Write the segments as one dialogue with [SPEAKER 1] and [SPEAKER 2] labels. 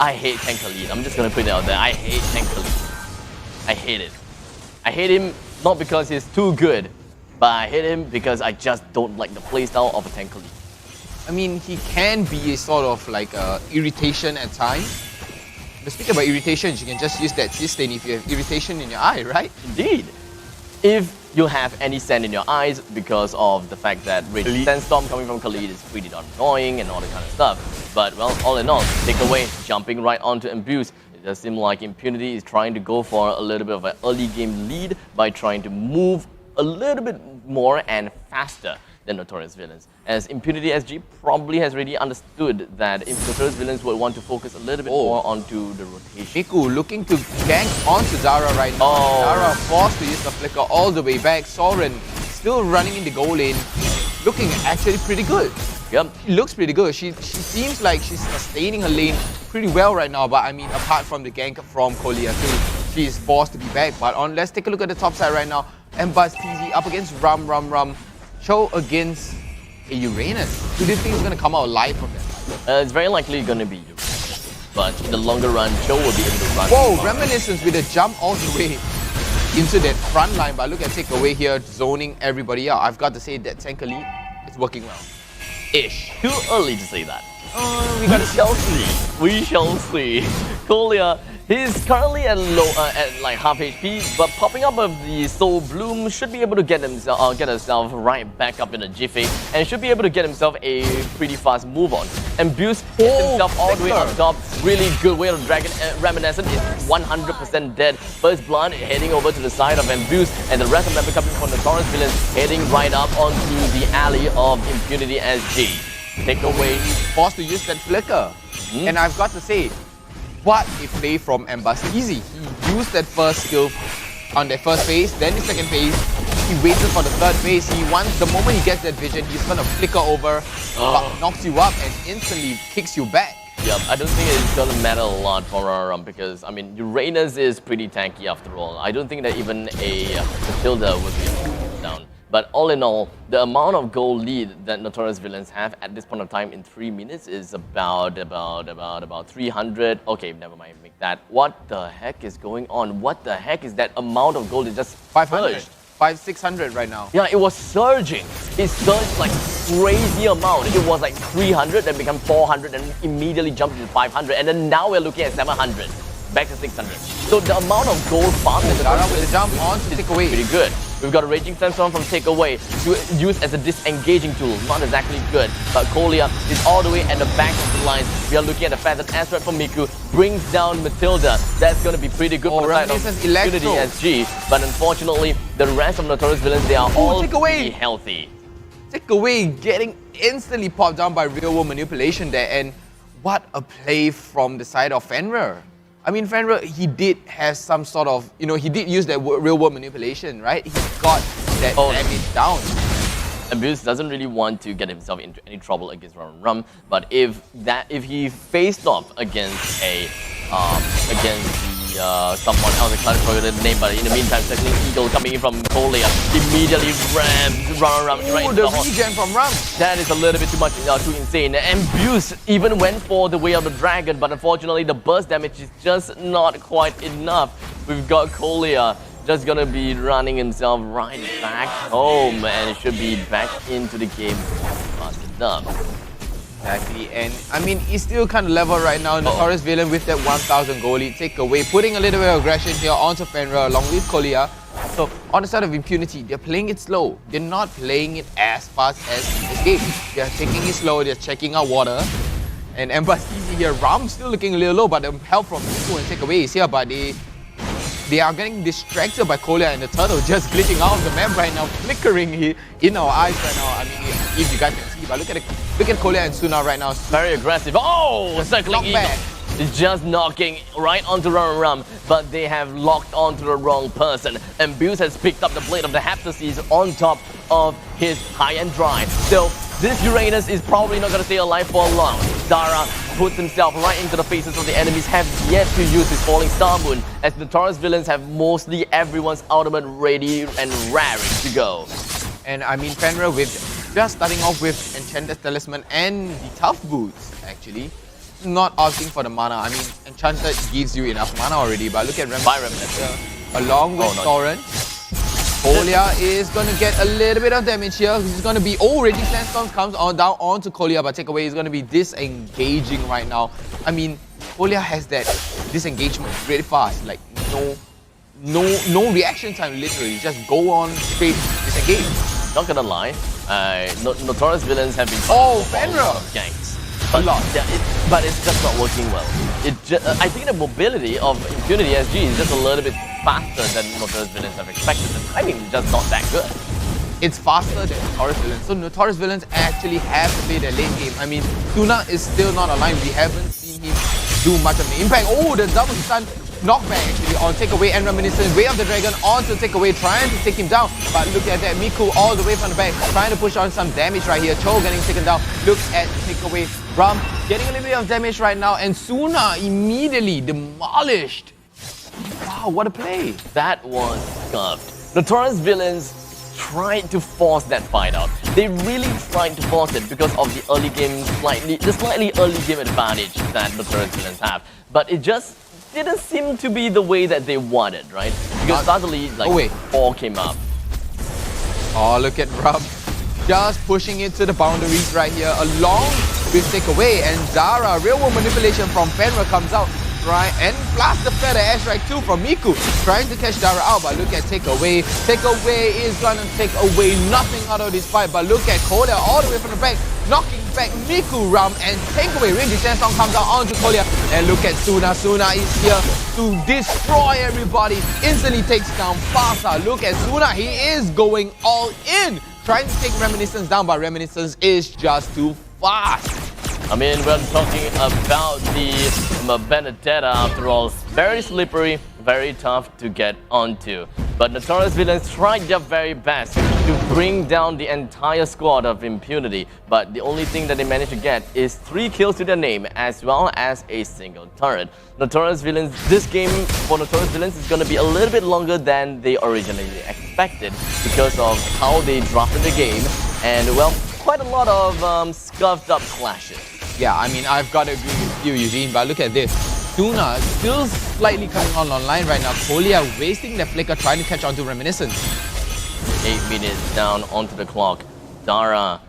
[SPEAKER 1] I hate Tank Khalid. I'm just gonna put it out there. I hate Tank Khalid. I hate it. I hate him not because he's too good, but I hate him because I just don't like the playstyle of a Tank Khalid.
[SPEAKER 2] I mean, he can be a sort of like irritation at times. But speaking about irritations, you can just use that C-stain if you have irritation in your eye, right?
[SPEAKER 1] Indeed. If you have any sand in your eyes because of the fact that Raging Sandstorm coming from Khalid is pretty darn annoying and all that kind of stuff. But well, all in all, take away jumping right onto Abuse. It does seem like Impunity is trying to go for a little bit of an early game lead by trying to move a little bit more and faster than Notorious Villains. As Impunity SG probably has already understood that if Notorious Villains would want to focus a little bit more onto the rotation.
[SPEAKER 2] Miku looking to gank onto Zara right now. Zara forced to use the flicker all the way back. Soren still running in the goal lane, looking actually pretty good.
[SPEAKER 1] Yep.
[SPEAKER 2] She looks pretty good. She seems like she's sustaining her lane pretty well right now, but I mean, apart from the gank from Kolya too, she's forced to be back. But let's take a look at the top side right now. Mbuzz TZ up against Rum. Cho against a Uranus. Who do you think is going to come out alive from that?
[SPEAKER 1] It's very likely going to be Uranus. But in the longer run, Cho will be able to run.
[SPEAKER 2] Whoa, Reminiscence with a jump all the way into that front line. But look at Takeaway here, zoning everybody out. I've got to say that Tank Khalid is working well. Ish.
[SPEAKER 1] Too early to say that.
[SPEAKER 2] We
[SPEAKER 1] shall see. We shall see. Kolya, he's currently at like half HP, but popping up of the Soul Bloom should be able to get himself right back up in a jiffy, and should be able to get himself a pretty fast move on. And Buse gets himself all the way on top. Really good way of Dragon. Reminiscent is 100% dead. First Blood heading over to the side of Mbuse, and the rest of them coming from the Notorious Villains heading right up onto the alley of Impunity SG. Take away.
[SPEAKER 2] Forced to use that flicker. And I've got to say, what a play from Mbuzz. Easy. He used that first skill on that first phase, then the second phase. He waited for the third phase. The moment he gets that vision, he's gonna flicker over, knocks you up, and instantly kicks you back.
[SPEAKER 1] Yep, I don't think it's gonna matter a lot for because I mean, Uranus is pretty tanky after all. I don't think that even a Matilda would be down. But all in all, the amount of goal lead that Notorious Villains have at this point of time in 3 minutes is about 300. Okay, never mind, make that. What the heck is going on? What the heck is that amount of gold? It just
[SPEAKER 2] 500. 600 right now.
[SPEAKER 1] Yeah, it was surging. It surged like crazy amount. It was like 300, then became 400, and immediately jumped to 500, and then now we're looking at 700, back to 600. So the amount of gold farm
[SPEAKER 2] with the jump on to take away.
[SPEAKER 1] Pretty good. We've got a Raging Sandstorm from Takeaway to use as a disengaging tool. Not exactly good, but Kolya is all the way at the back of the lines. We are looking at the fact that Aspect from Miku brings down Matilda. That's going to be pretty good for the side of Impunity SG. But unfortunately, the rest of Notorious Villains, they are all pretty healthy.
[SPEAKER 2] Takeaway getting instantly popped down by real world manipulation there. And what a play from the side of Fenrir. I mean, Fenrir, he did have some sort of, he did use that real-world manipulation, right? He got that damage down.
[SPEAKER 1] Abuse doesn't really want to get himself into any trouble against Rum, but if he faced off against someone else, I can't forget the name, but in the meantime, Second Eagle coming in from Kolya immediately rams Rum right into the
[SPEAKER 2] regen from Rum.
[SPEAKER 1] That is a little bit too much, too insane. And Buse even went for the way of the dragon, but unfortunately the burst damage is just not quite enough. We've got Kolya just gonna be running himself right back home, and should be back into the game fast enough.
[SPEAKER 2] Exactly, and I mean, he's still kind of level right now. Notorious Villain with that 1000 goal lead. Take away, putting a little bit of aggression here onto Fenrir along with Kolya. So on the side of Impunity, they're playing it slow. They're not playing it as fast as this game. They're taking it slow, they're checking out water. And Mbuzz easy here. Ram still looking a little low, but the help from Miku and Takeaway is here, but they are getting distracted by Kolya and the turtle just glitching out of the map right now, flickering in our eyes right now. I mean, if you guys can see, but look at Kolya and Suna right now.
[SPEAKER 1] Very aggressive. Oh, circling Eagle. It's just knocking right onto Rum, but they have locked onto the wrong person. And Buse has picked up the blade of the Heptases on top of his high-end drive. So this Uranus is probably not going to stay alive for long. Zara puts himself right into the faces of the enemies, have yet to use his Falling Star Moon, as the Notorious Villains have mostly everyone's ultimate ready and raring to go.
[SPEAKER 2] And I mean, Fenrir with just starting off with Enchanted Talisman and the Tough Boots, actually. not asking for the mana. I mean, Enchanted gives you enough mana already, but look at
[SPEAKER 1] Reminiscence.
[SPEAKER 2] Along with Torrent. Kolya is going to get a little bit of damage here. He's going to be... Oh, Raging Sandstorm comes on down onto Kolya, but takeaway is going to be disengaging right now. I mean, Kolya has that disengagement really fast. Like, no reaction time, literally. Just go on straight disengage.
[SPEAKER 1] Not gonna lie, Notorious villains have been
[SPEAKER 2] Fenrir
[SPEAKER 1] ganks.
[SPEAKER 2] A lot.
[SPEAKER 1] Yeah, but it's just not working well. I think the mobility of Impunity SG is just a little bit faster than Notorious villains have expected. The timing is just not that good.
[SPEAKER 2] It's faster than Notorious villains. So Notorious villains actually have to play their late game. I mean, Suna is still not aligned. We haven't seen him do much of the impact. Oh, the double stun knockback actually on takeaway and Reminiscence. Way of the Dragon onto takeaway, trying to take him down. But look at that, Miku all the way from the back, trying to push on some damage right here. Cho getting taken down. Look at takeaway. Ram getting a little bit of damage right now, and Suna immediately demolished. Wow, what a play.
[SPEAKER 1] That was scuffed. Notorious villains tried to force that fight out. They really tried to force it because of the early game, the slightly early game advantage that Notorious villains have. But it just didn't seem to be the way that they wanted, right? Because suddenly, like, 4 came up.
[SPEAKER 2] Oh, look at Ram just pushing it to the boundaries right here, along with takeaway, and Zara, real world manipulation from Fenrir comes out. Right, and blast the feather ash right too from Miku, trying to catch Dara out, but look at takeaway. Takeaway is gonna take away nothing out of this fight, but look at Kolya all the way from the back, knocking back Miku Ram, and takeaway. Raging Sandstorm comes out onto Kolya, and look at Suna. Suna is here to destroy everybody. Instantly takes down Fasa. Look at Suna, he is going all in, trying to take Reminiscence down, but Reminiscence is just too fast.
[SPEAKER 1] I mean, we're talking about the Benedetta after all. Very slippery, very tough to get onto. But Notorious villains tried their very best to bring down the entire squad of Impunity. But the only thing that they managed to get is 3 kills to their name, as well as a single turret. Notorious villains, this game for Notorious villains is going to be a little bit longer than they originally expected because of how they drafted the game. And, well, quite a lot of scuffed up clashes.
[SPEAKER 2] Yeah, I mean, I've got to agree with you, Eugene, but look at this. Suna still slightly coming on online right now. Kolya wasting the flicker, trying to catch onto Reminiscence.
[SPEAKER 1] 8 minutes down onto the clock. Dara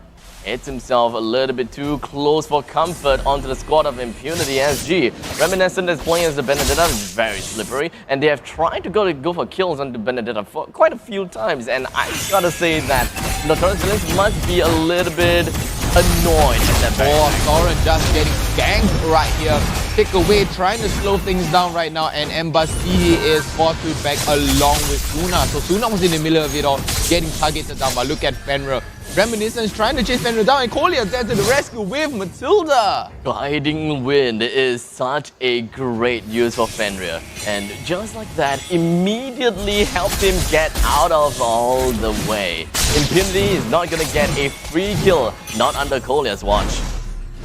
[SPEAKER 1] hits himself a little bit too close for comfort onto the squad of Impunity SG. Reminiscent is playing as the Benedetta, is very slippery, and they have tried to go for kills on the Benedetta for quite a few times, and I gotta say that Notorious villains must be a little bit annoyed at that very
[SPEAKER 2] Thorin just getting ganked right here. Takeaway trying to slow things down right now, and Embassy is forced to back along with Suna. So Suna was in the middle of it all, getting targeted down, but look at Fenrir. Reminiscence trying to chase Fenrir down, and Kolya there to the rescue with Matilda.
[SPEAKER 1] Gliding Wind is such a great use for Fenrir, and just like that, immediately helped him get out of all the way. Impunity is not gonna get a free kill, not under Kolya's watch.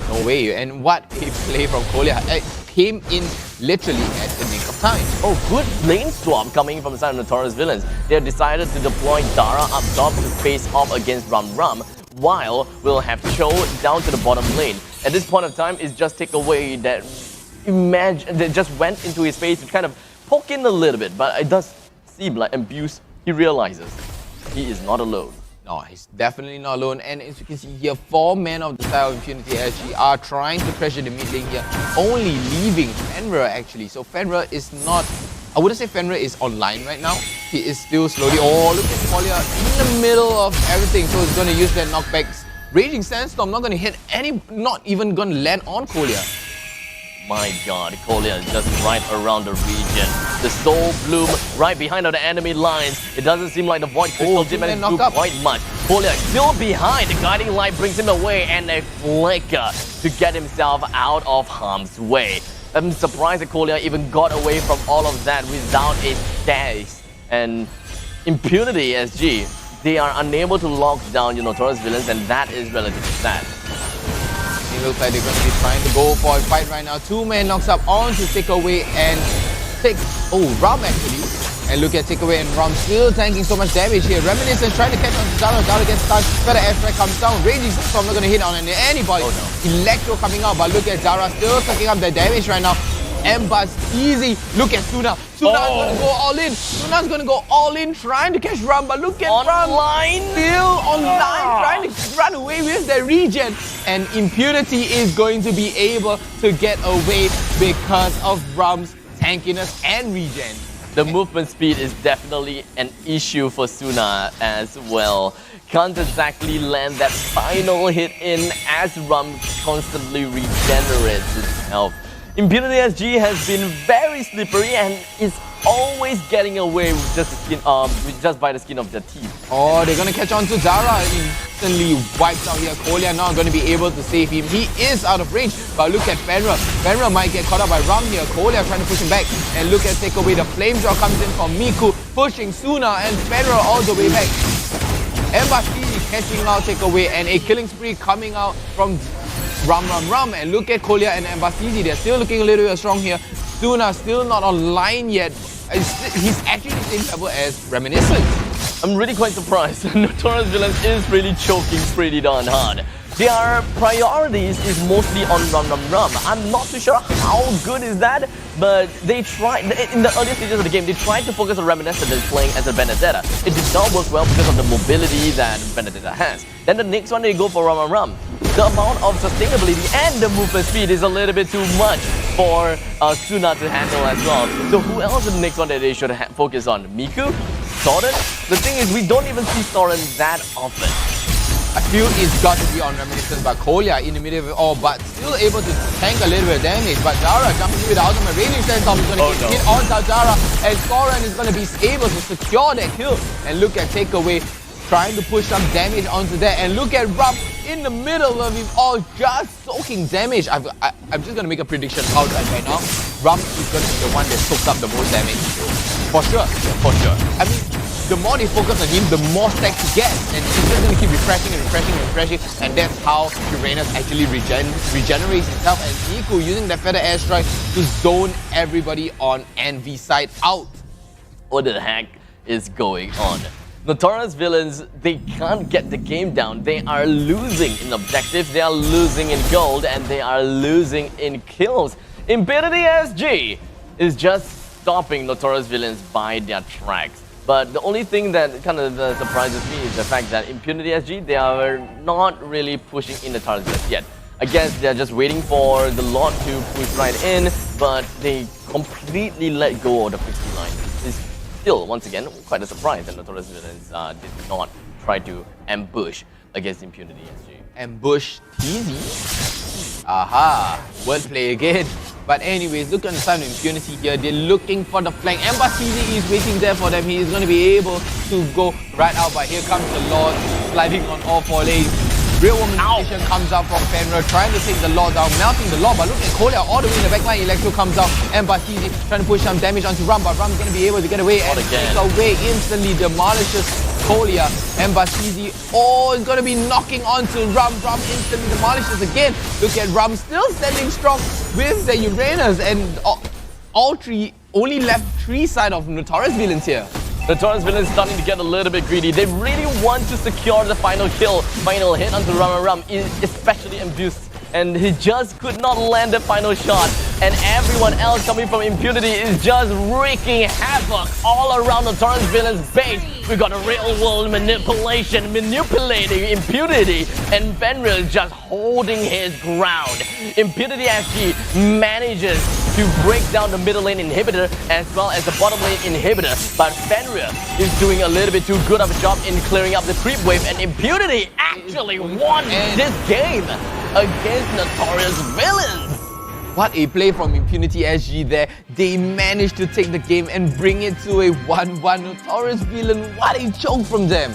[SPEAKER 2] No way, and what a play from Kolya. It came in literally at the nick of time.
[SPEAKER 1] Oh, good lane swap coming from the side of Notorious villains. They have decided to deploy Dara up top to face off against Ram, while we'll have Cho down to the bottom lane. At this point of time, it's just takeaway that just went into his face to kind of poke in a little bit, but it does seem like Abuse, he realizes he is not alone.
[SPEAKER 2] No, he's definitely not alone, and as you can see here, 4 men of the side of Impunity SG are trying to pressure the mid lane here, only leaving Fenrir actually. So Fenrir is not, I wouldn't say Fenrir is online right now. He is still slowly, oh look at Kolya in the middle of everything, so he's going to use that knockbacks. Raging Sandstorm not going to hit any, not even going to land on Kolya.
[SPEAKER 1] My god, Kolya is just right around the region. The Soul Bloom right behind the enemy lines. It doesn't seem like the Void Crystal did manage to do quite much. Kolya still behind. The Guiding Light brings him away, and a flicker to get himself out of harm's way. I'm surprised that Kolya even got away from all of that without a dash. And Impunity SG, they are unable to lock down your Notorious villains, and that is relatively sad.
[SPEAKER 2] It looks like they're going to be trying to go for a fight right now. 2 men knocks up onto takeaway and takes, Ram actually And look at takeaway and Rom still tanking so much damage here. Reminiscence trying to catch on to Zara. Zara gets stunned. Better airstrike comes down. Raging Storm not going to hit on anybody.
[SPEAKER 1] Oh, no.
[SPEAKER 2] Electro coming out, but look at Zara still sucking up the damage right now. Ember's easy. Look at Suna. Suna's going to go all in. Suna's going to go all in trying to catch Ram, but look at Ram.
[SPEAKER 1] Online.
[SPEAKER 2] Still online trying to run away with the regen. And Impunity is going to be able to get away because of Ram's tankiness and regen.
[SPEAKER 1] The movement speed is definitely an issue for Suna as well. Can't exactly land that final hit in as Rum constantly regenerates itself. Impunity SG has been very slippery and is always getting away with just by the skin of their teeth.
[SPEAKER 2] Oh, they're going to catch on to Zara. Instantly wipes out here. Kolya not going to be able to save him. He is out of range. But look at Fenrir. Fenrir might get caught up by Ram here. Kolya trying to push him back. And look at takeaway. The flame draw comes in from Miku, pushing Suna and Fenrir all the way back. Mbashiri catching out takeaway and a killing spree coming out from Ram. And look at Kolya and Mbashiri. They're still looking a little bit strong here. Suna still not online yet. He's actually the same level as Reminiscence.
[SPEAKER 1] I'm really quite surprised. Notorious Villains is really choking pretty darn hard. Their priorities is mostly on Rum. I'm not too sure how good is that, but they tried, in the earlier stages of the game, they tried to focus on Reminiscence and playing as a Benedetta. It did not work well because of the mobility that Benedetta has. Then the next one they go for Rum. The amount of sustainability and the movement speed is a little bit too much for Suna to handle as well. So who else is the next one that they should focus on? Miku? Soren? The thing is, we don't even see Soren that often.
[SPEAKER 2] I feel it's got to be on Reminiscence, but Kolya in the middle of it all, but still able to tank a little bit of damage. But Zara jumping with the ultimate raging sandstorm is going to hit on Zara, and Soren is going to be able to secure that kill. And look at takeaway, trying to push some damage onto that. And look at Rum in the middle of him all, just soaking damage. I'm just going to make a prediction outright right now. Rum is going to be the one that soaks up the most damage. For sure. I mean, the more they focus on him, the more stacks he gets. And he's just going to keep refreshing. And that's how Uranus actually regenerates himself. And Miku using that feather airstrike to zone everybody on Envy side out.
[SPEAKER 1] What the heck is going on? Notorious Villains, they can't get the game down. They are losing in objectives, they are losing in gold, and they are losing in kills. Impunity SG is just stopping Notorious Villains by their tracks. But the only thing that kind of surprises me is the fact that Impunity SG, they are not really pushing in the targets yet. I guess they're just waiting for the Lord to push right in, but they completely let go of the pixie line. It's still, once again, quite a surprise that Notorious Villains did not try to ambush against Impunity SG.
[SPEAKER 2] Ambush easy. Aha, wordplay again. But anyways, look on the side of Impunity here. They're looking for the flank. Mbashiri is waiting there for them. He is going to be able to go right out. But here comes the Lord, sliding on all four legs. Real Woman Nation comes out from Fenrir, trying to take the Lord down, melting the Lord. But look at Kolya all the way in the backline. Electro comes out. Mbashiri trying to push some damage onto Rum. But Rum's going to be able to get away and take away, instantly demolishes Kolya. Mbashiri, is going to be knocking onto Rum. Rum instantly demolishes again. Look at Rum still standing strong with the Uranus, and all three, only left 3 side of Notorious Villains here.
[SPEAKER 1] Notorious Villains starting to get a little bit greedy. They really want to secure the final kill, final hit onto Rum, especially Ambused. And he just could not land the final shot. And everyone else coming from Impunity is just wreaking havoc all around Notorious Villains' base. We got a real-world manipulating Impunity, and Fenrir is just holding his ground. Impunity SG manages to break down the middle lane inhibitor as well as the bottom lane inhibitor, but Fenrir is doing a little bit too good of a job in clearing up the creep wave, and Impunity actually won this game against Notorious Villains.
[SPEAKER 2] What a play from Impunity SG there. They managed to take the game and bring it to a 1-1. Notorious Villain, what a choke from them.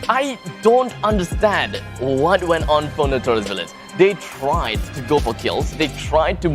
[SPEAKER 1] I don't understand what went on for Notorious Villains. They tried to go for kills. They tried to